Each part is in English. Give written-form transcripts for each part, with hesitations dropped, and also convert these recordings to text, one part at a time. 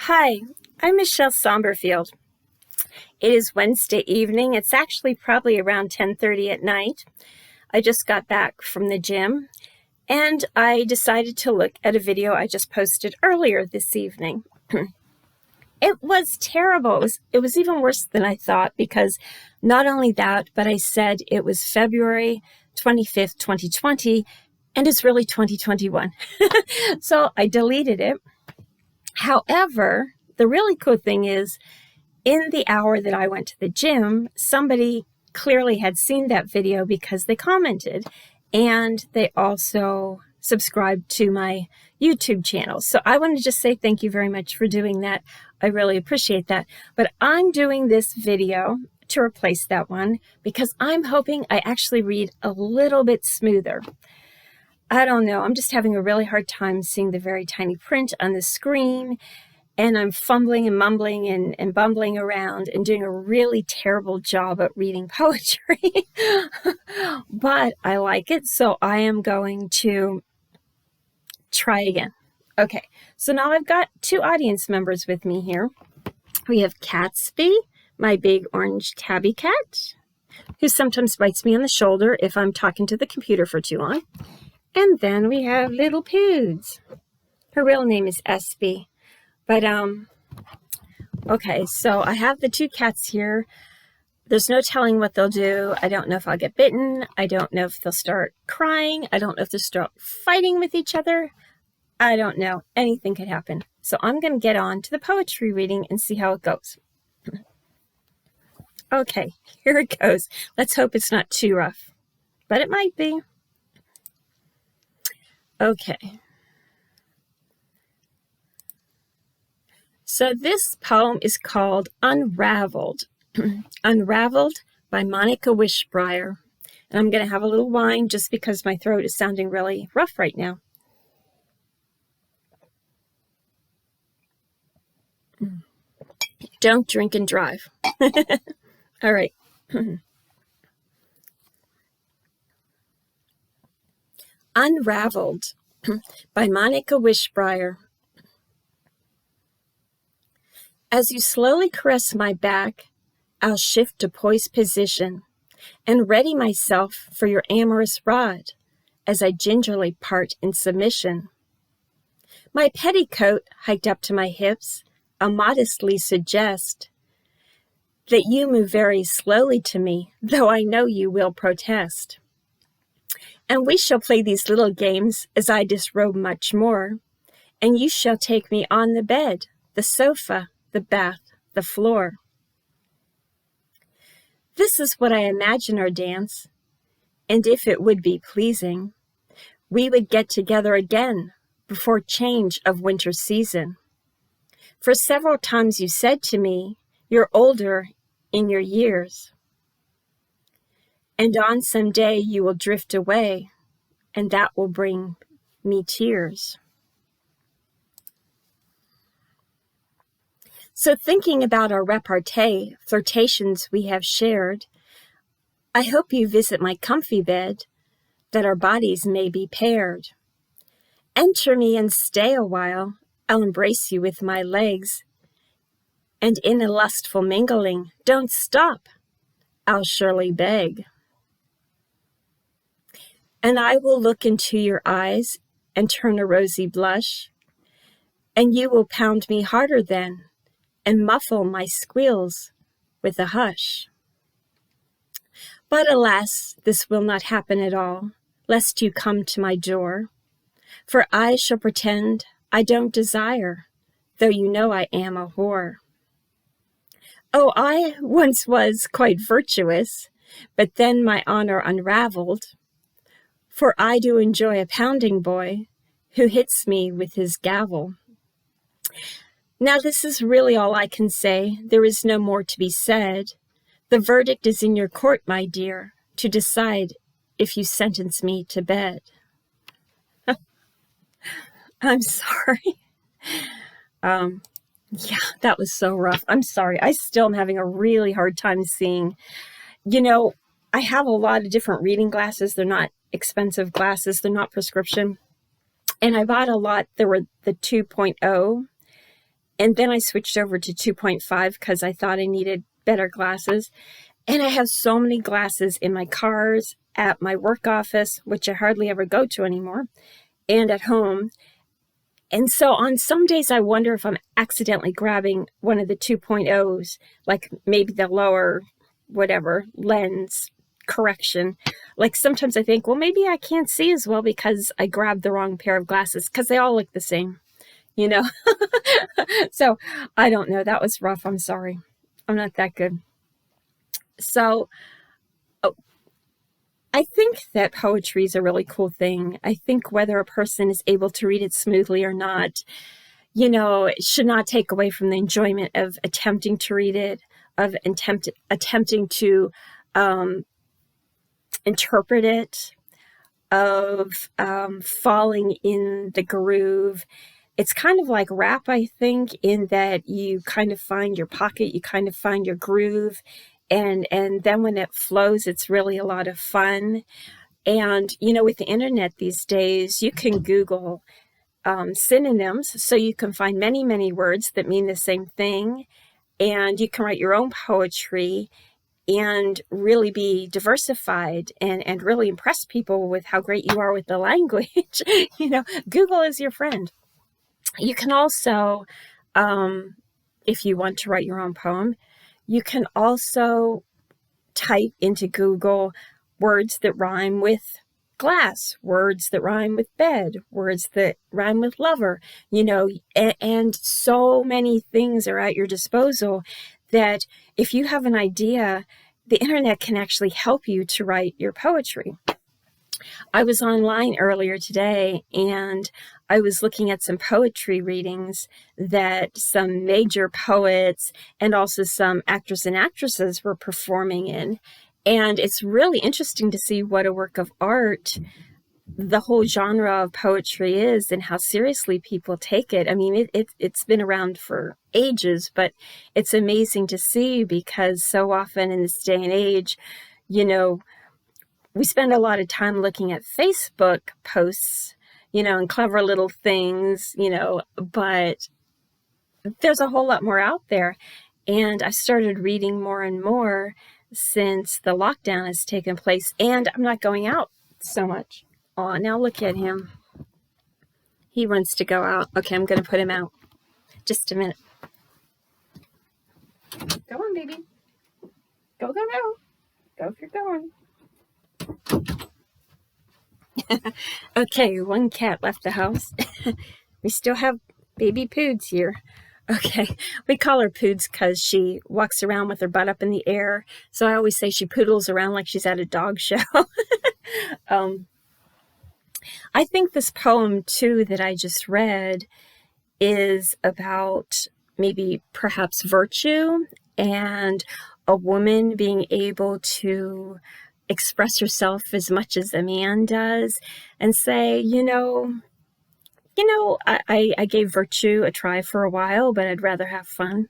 Hi, I'm Michele Saumberfield. It is Wednesday evening. It's actually probably around 10:30 at night. I just got back from the gym and I decided to look at a video I just posted earlier this evening. It was terrible. It was even worse than I thought, because not only that, but I said it was February 25th, 2020, and it's really 2021. So I deleted it. However, the really cool thing is, in the hour that I went to the gym, somebody clearly had seen that video because they commented, and they also subscribed to my YouTube channel. So I want to just say thank you very much for doing that. I really appreciate that. But I'm doing this video to replace that one because I'm hoping I actually read a little bit smoother. I don't know. I'm just having a really hard time seeing the very tiny print on the screen, and I'm fumbling and mumbling and bumbling around and doing a really terrible job at reading poetry. But I like it, so I am going to try again. Okay, so now I've got two audience members with me here. We have Catsby, my big orange tabby cat, who sometimes bites me on the shoulder if I'm talking to the computer for too long. And then we have little Poods. Her real name is Espy. But, okay, so I have the two cats here. There's no telling what they'll do. I don't know if I'll get bitten. I don't know if they'll start crying. I don't know if they'll start fighting with each other. I don't know. Anything could happen. So I'm going to get on to the poetry reading and see how it goes. Okay, here it goes. Let's hope it's not too rough, but it might be. Okay. So this poem is called Unraveled. Unraveled by Monica Wishbriar. And I'm going to have a little wine just because my throat is sounding really rough right now. Don't drink and drive. All right. Unraveled by Monica Wishbriar. As you slowly caress my back, I'll shift to poised position and ready myself for your amorous rod as I gingerly part in submission. My petticoat hiked up to my hips, I'll modestly suggest that you move very slowly to me, though I know you will protest. And we shall play these little games as I disrobe much more, and you shall take me on the bed, the sofa, the bath, the floor. This is what I imagine our dance, and if it would be pleasing, we would get together again before change of winter season. For several times you said to me, you're older in your years, and on some day you will drift away, and that will bring me tears. So thinking about our repartee, flirtations we have shared, I hope you visit my comfy bed, that our bodies may be paired. Enter me and stay a while, I'll embrace you with my legs, and in a lustful mingling, don't stop, I'll surely beg. And I will look into your eyes and turn a rosy blush, and you will pound me harder then, and muffle my squeals with a hush. But alas, this will not happen at all, lest you come to my door, for I shall pretend I don't desire, though you know I am a whore. Oh, I once was quite virtuous, but then my honor unraveled, for I do enjoy a pounding boy who hits me with his gavel. Now this is really all I can say. There is no more to be said. The verdict is in your court, my dear, to decide if you sentence me to bed. I'm sorry. Yeah, that was so rough. I'm sorry. I still am having a really hard time seeing. You know, I have a lot of different reading glasses. They're not expensive glasses. They're not prescription. And I bought a lot. There were the 2.0. And then I switched over to 2.5 because I thought I needed better glasses. And I have so many glasses in my cars, at my work office, which I hardly ever go to anymore, and at home. And so on some days, I wonder if I'm accidentally grabbing one of the 2.0s, like maybe the lower, whatever, lens correction. Like sometimes I think, well, maybe I can't see as well because I grabbed the wrong pair of glasses because they all look the same, you know? So I don't know. That was rough. I'm sorry. I'm not that good. So I think that poetry is a really cool thing. I think whether a person is able to read it smoothly or not, you know, it should not take away from the enjoyment of attempting to read it, of attempting to interpret it, of falling in the groove. It's kind of like rap, I think, in that you kind of find your pocket, you kind of find your groove, and then when it flows, it's really a lot of fun. And, you know, with the internet these days, you can Google synonyms, so you can find many, many words that mean the same thing, and you can write your own poetry and really be diversified and really impress people with how great you are with the language. You know, Google is your friend. You can also, if you want to write your own poem, you can also type into Google words that rhyme with glass, words that rhyme with bed, words that rhyme with lover, you know, and so many things are at your disposal that if you have an idea, the internet can actually help you to write your poetry. I was online earlier today and I was looking at some poetry readings that some major poets and also some actors and actresses were performing in. And it's really interesting to see what a work of art the whole genre of poetry is and how seriously people take it. I mean, it's been around for ages, but it's amazing to see because so often in this day and age, you know, we spend a lot of time looking at Facebook posts, you know, and clever little things, you know, but there's a whole lot more out there. And I started reading more and more since the lockdown has taken place, and I'm not going out so much. Oh, now look at him. He wants to go out. Okay, I'm going to put him out. Just a minute. Go on, baby. Go, go, go. Go if you're going. Okay, one cat left the house. We still have baby Poods here. Okay, we call her Poods because she walks around with her butt up in the air. So I always say she poodles around like she's at a dog show. I think this poem, too, that I just read is about maybe perhaps virtue and a woman being able to express herself as much as a man does and say, I gave virtue a try for a while, but I'd rather have fun.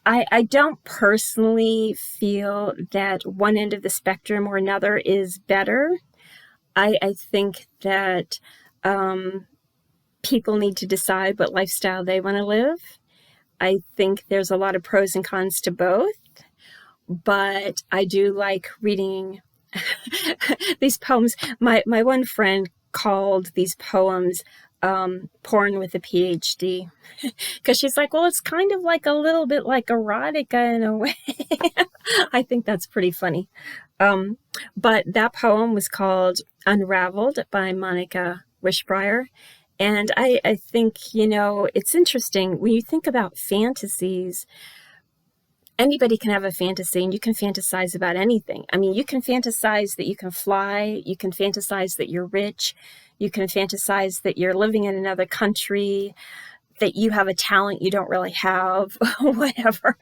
I don't personally feel that one end of the spectrum or another is better. I think that people need to decide what lifestyle they want to live. I think there's a lot of pros and cons to both, but I do like reading these poems. My one friend called these poems porn with a PhD because she's like, well, it's kind of like a little bit like erotica in a way. I think that's pretty funny. But that poem was called Unraveled by Monica WISHBRIAR. And I think, it's interesting when you think about fantasies. Anybody can have a fantasy and you can fantasize about anything. I mean, you can fantasize that you can fly. You can fantasize that you're rich. You can fantasize that you're living in another country, that you have a talent you don't really have, whatever.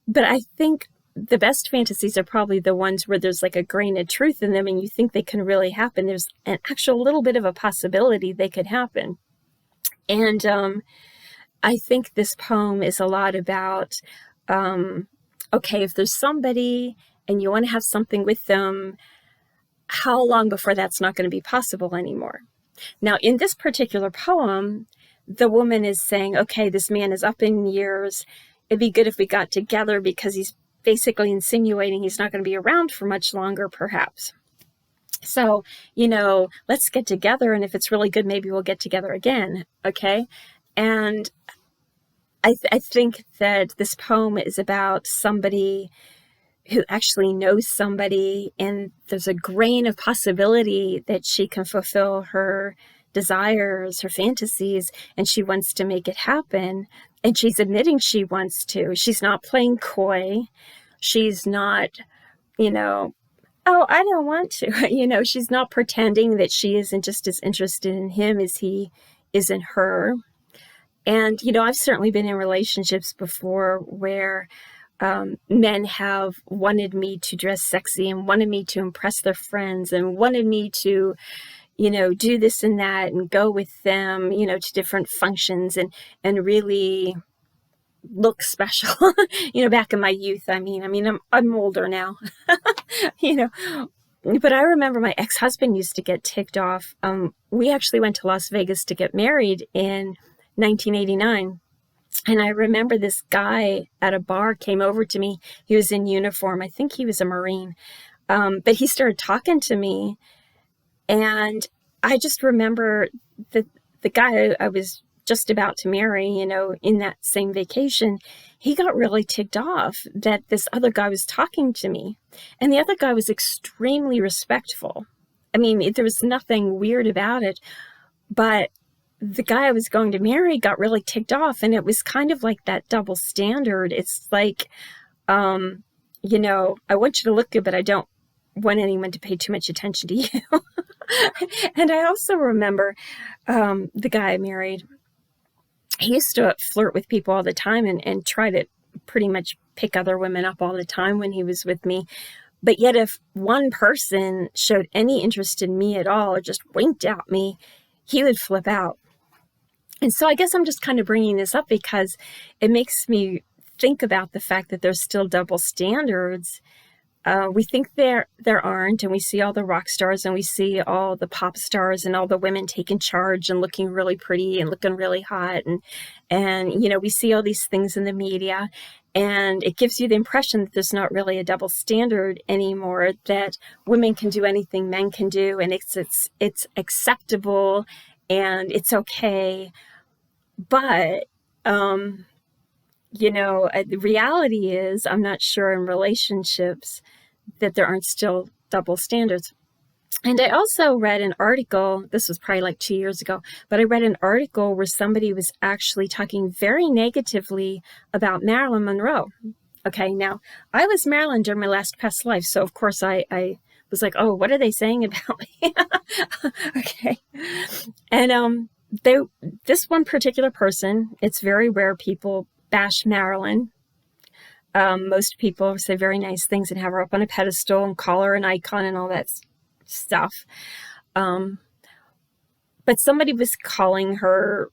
But I think the best fantasies are probably the ones where there's like a grain of truth in them and you think they can really happen. There's an actual little bit of a possibility they could happen. And I think this poem is a lot about, okay, if there's somebody and you want to have something with them, how long before that's not going to be possible anymore? Now, in this particular poem, the woman is saying, okay, this man is up in years. It'd be good if we got together, because he's basically insinuating he's not going to be around for much longer, perhaps. So, let's get together. And if it's really good, maybe we'll get together again. Okay. And I think that this poem is about somebody who actually knows somebody, and there's a grain of possibility that she can fulfill her desires, her fantasies, and she wants to make it happen. And she's admitting she wants to. She's not playing coy. She's not, oh, I don't want to. She's not pretending that she isn't just as interested in him as he is in her. And, I've certainly been in relationships before where men have wanted me to dress sexy and wanted me to impress their friends and wanted me to, do this and that and go with them, to different functions and really look special, back in my youth. I'm older now, but I remember my ex-husband used to get ticked off. We actually went to Las Vegas to get married in 1989. And I remember this guy at a bar came over to me. He was in uniform. I think he was a Marine. But he started talking to me. And I just remember that the guy I was just about to marry, in that same vacation, he got really ticked off that this other guy was talking to me. And the other guy was extremely respectful. There was nothing weird about it. But the guy I was going to marry got really ticked off, and it was kind of like that double standard. It's like, I want you to look good, but I don't want anyone to pay too much attention to you. And I also remember the guy I married, he used to flirt with people all the time and try to pretty much pick other women up all the time when he was with me. But yet if one person showed any interest in me at all or just winked at me, he would flip out. And so I guess I'm just kind of bringing this up because it makes me think about the fact that there's still double standards. We think there aren't, and we see all the rock stars and we see all the pop stars and all the women taking charge and looking really pretty and looking really hot. And we see all these things in the media, and it gives you the impression that there's not really a double standard anymore, that women can do anything men can do, and it's acceptable and it's okay. But, the reality is, I'm not sure in relationships that there aren't still double standards. And I also read an article, this was probably like 2 years ago, but I read an article where somebody was actually talking very negatively about Marilyn Monroe. Okay, now, I was Marilyn during my last past life, so of course I was like, oh, what are they saying about me? Okay. And this one particular person, it's very rare people bash Marilyn. Most people say very nice things and have her up on a pedestal and call her an icon and all that stuff. But somebody was calling her,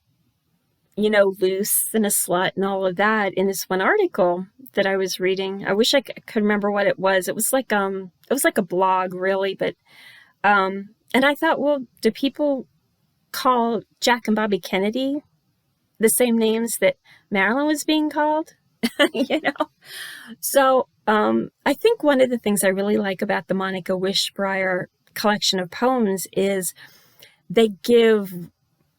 loose and a slut and all of that in this one article that I was reading. I wish I could remember what it was. It was like a blog, really. But and I thought, well, do people call Jack and Bobby Kennedy the same names that Marilyn was being called? So I think one of the things I really like about the Monica Wishbriar collection of poems is they give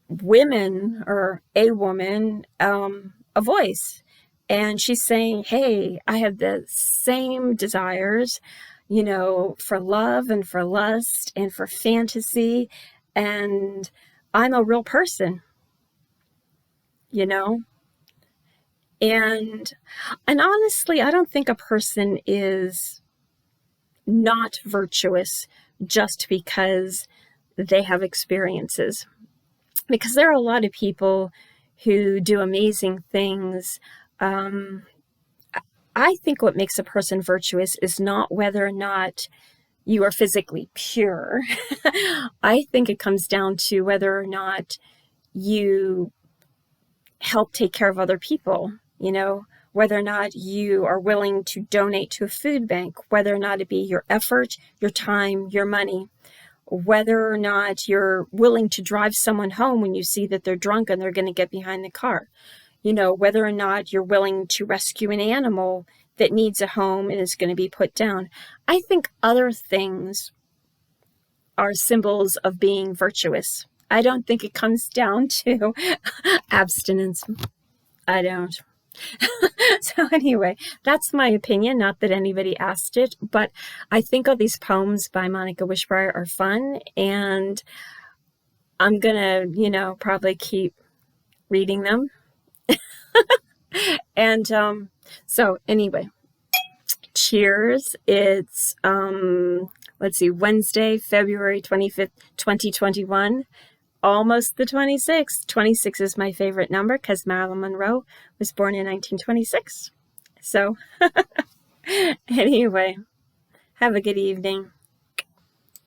women, or a woman, a voice. And she's saying, hey, I have the same desires, for love and for lust and for fantasy, and I'm a real person, And honestly, I don't think a person is not virtuous just because they have experiences. Because there are a lot of people who do amazing things. I think what makes a person virtuous is not whether or not you are physically pure. I think it comes down to whether or not you help take care of other people, whether or not you are willing to donate to a food bank, whether or not it be your effort, your time, your money, whether or not you're willing to drive someone home when you see that they're drunk and they're going to get behind the car. Whether or not you're willing to rescue an animal that needs a home and is going to be put down. I think other things are symbols of being virtuous. I don't think it comes down to abstinence. I don't. So anyway, that's my opinion. Not that anybody asked it, but I think all these poems by Monica Wishbriar are fun, and I'm gonna, probably keep reading them. And so anyway, cheers. It's let's see, Wednesday, February 25th, 2021. Almost the 26th. 26 is my favorite number because Marilyn Monroe was born in 1926. So anyway, have a good evening.